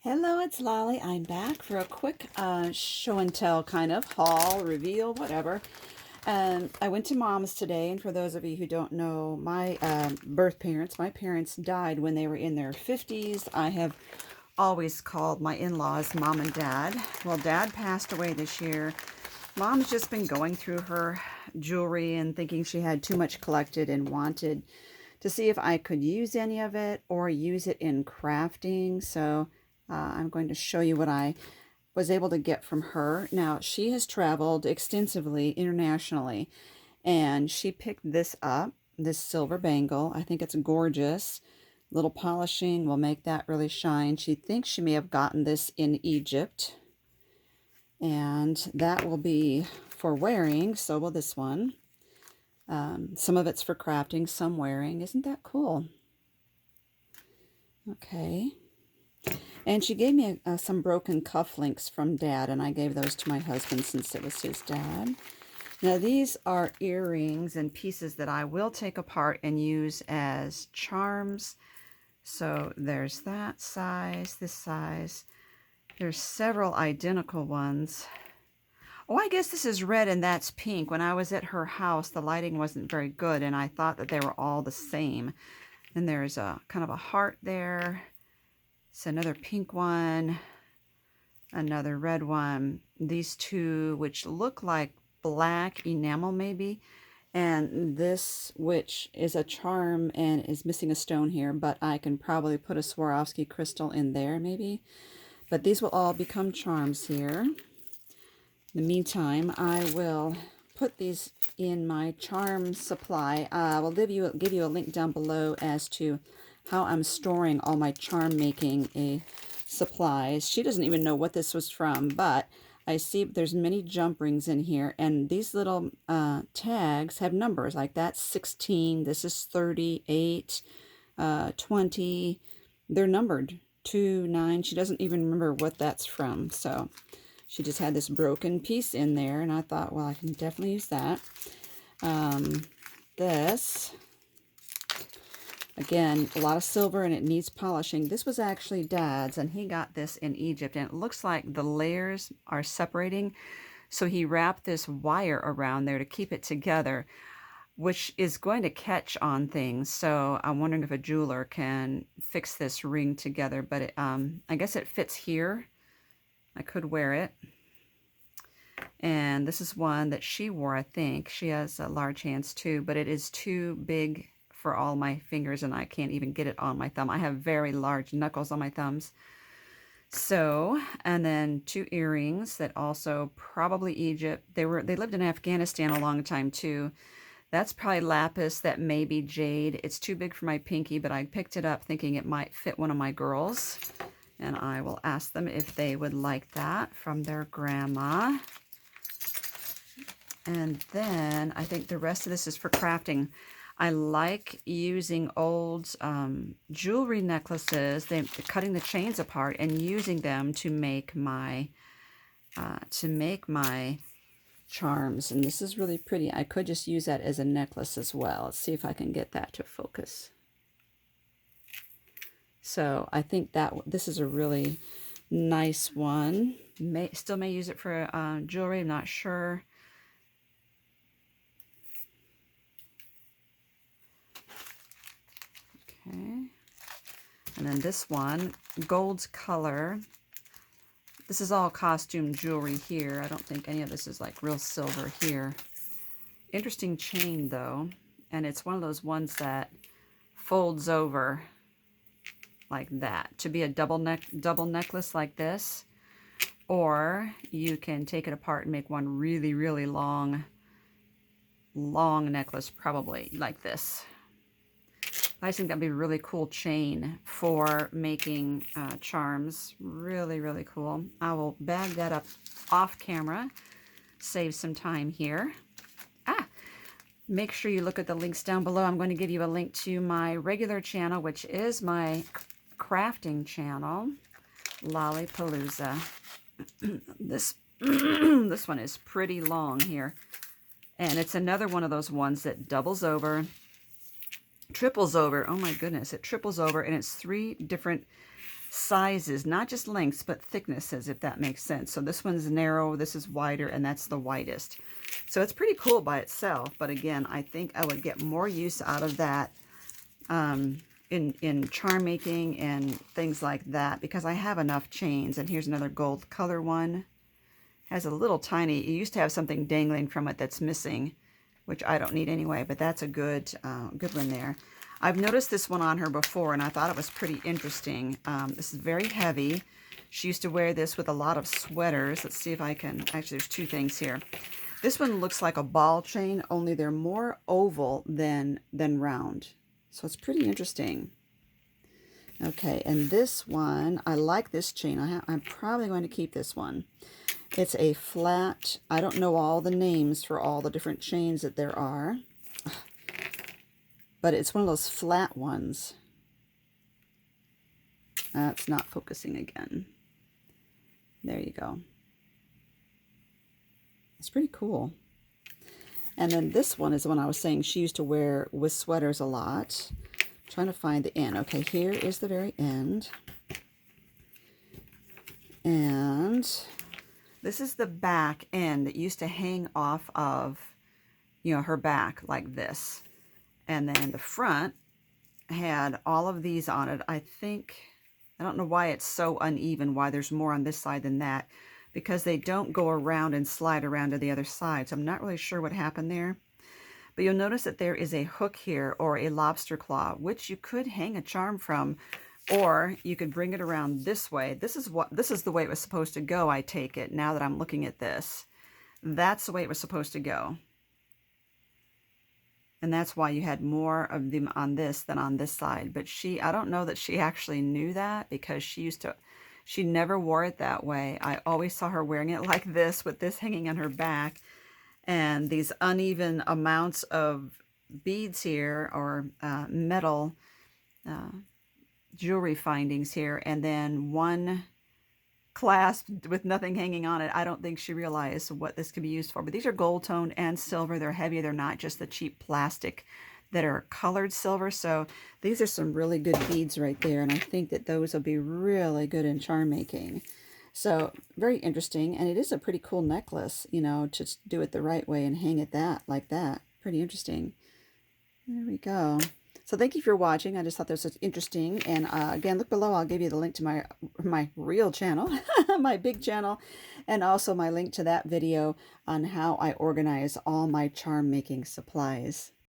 Hello, it's Lolly. I'm back for a quick show and tell kind of haul, reveal, whatever. I went to Mom's today, and for those of you who don't know, my my parents died when they were in their 50s. I have always called my in-laws Mom and Dad. Well, Dad passed away this year. Mom's just been going through her jewelry and thinking she had too much collected and wanted to see if I could use any of it or use it in crafting. So I'm going to show you what I was able to get from her. Now, she has traveled extensively internationally, and she picked this up, this silver bangle. I think it's gorgeous. Little polishing will make that really shine. She thinks she may have gotten this in Egypt, and that will be for wearing. So will this one. Some of it's for crafting, some wearing. Isn't that cool? Okay. And she gave me some broken cufflinks from Dad, and I gave those to my husband since it was his dad. Now, these are earrings and pieces that I will take apart and use as charms. So there's that size, this size. There's several identical ones. Oh, I guess this is red and that's pink. When I was at her house, the lighting wasn't very good, and I thought that they were all the same. And there's a kind of a heart there. It's another pink one, another red one. These two, which look like black enamel maybe, and this, which is a charm and is missing a stone here, but I can probably put a Swarovski crystal in there maybe. But these will all become charms here. In the meantime, I will put these in my charm supply. I will give you a link down below as to how I'm storing all my charm making supplies. She doesn't even know what this was from, but I see there's many jump rings in here, and these little tags have numbers, like that's 16, this is 38, 20. They're numbered 2, 9. She doesn't even remember what that's from, so she just had this broken piece in there, and I thought, well, I can definitely use that. This, again, a lot of silver, and it needs polishing. This was actually Dad's, and he got this in Egypt, and it looks like the layers are separating, so he wrapped this wire around there to keep it together, which is going to catch on things. So I'm wondering if a jeweler can fix this ring together, but it, I guess it fits here. I could wear it. And this is one that she wore, I think. She has large hands too, but it is too big for all my fingers, and I can't even get it on my thumb. I have very large knuckles on my thumbs. So, and then 2 earrings that also probably Egypt. They lived in Afghanistan a long time too. That's probably lapis, that may be jade. It's too big for my pinky, but I picked it up thinking it might fit one of my girls. And I will ask them if they would like that from their grandma. And then I think the rest of this is for crafting. I like using old jewelry necklaces, cutting the chains apart and using them to make my charms. And this is really pretty. I could just use that as a necklace as well. Let's see if I can get that to focus. So I think that this is a really nice one. Still may use it for jewelry, I'm not sure. Okay. And then this one, gold color. This is all costume jewelry here. I don't think any of this is like real silver here. Interesting chain though. And it's one of those ones that folds over like that to be a double necklace like this, or you can take it apart and make one really, really long necklace, probably like this. I think that'd be a really cool chain for making charms. Really, really cool. I will bag that up off camera, save some time here. Make sure you look at the links down below. I'm going to give you a link to my regular channel, which is my crafting channel, Lollipalooza. This one is pretty long here, and it's another one of those ones that doubles over, triples over. Oh my goodness, it triples over, and it's 3 different sizes, not just lengths, but thicknesses, if that makes sense. So this one's narrow, this is wider, and that's the widest. So it's pretty cool by itself, but again, I think I would get more use out of that in charm making and things like that, because I have enough chains. And here's another gold color one. Has a little tiny, it used to have something dangling from it that's missing, which I don't need anyway, but that's a good one there. I've noticed this one on her before, and I thought it was pretty interesting. This is very heavy. She used to wear this with a lot of sweaters. Let's see if I can, actually there's two things here. This one looks like a ball chain, only they're more oval than round. So it's pretty interesting. Okay, and this one, I like this chain. I'm probably going to keep this one. It's a flat, I don't know all the names for all the different chains that there are, but it's one of those flat ones. That's not focusing again. There you go. It's pretty cool. And then this one is the one I was saying she used to wear with sweaters a lot. I'm trying to find the end. Okay, here is the very end. And this is the back end that used to hang off of, you know, her back like this. And then the front had all of these on it. I think, I don't know why it's so uneven, why there's more on this side than that, because they don't go around and slide around to the other side. So I'm not really sure what happened there. But you'll notice that there is a hook here, or a lobster claw, which you could hang a charm from, or you could bring it around this way. This is the way it was supposed to go, I take it, now that I'm looking at this. That's the way it was supposed to go. And that's why you had more of them on this than on this side. But I don't know that she actually knew that, because she never wore it that way. I always saw her wearing it like this, with this hanging on her back. And these uneven amounts of beads here, or metal jewelry findings here, and then one clasp with nothing hanging on it. I don't think she realized what this could be used for. But these are gold toned and silver. They're heavy. They're not just the cheap plastic that are colored silver. So these are some really good beads right there. And I think that those will be really good in charm making. So very interesting. And it is a pretty cool necklace, you know, to do it the right way and hang it like that. Pretty interesting. There we go. So thank you for watching. I just thought this was interesting. And again, look below. I'll give you the link to my real channel, my big channel, and also my link to that video on how I organize all my charm making supplies.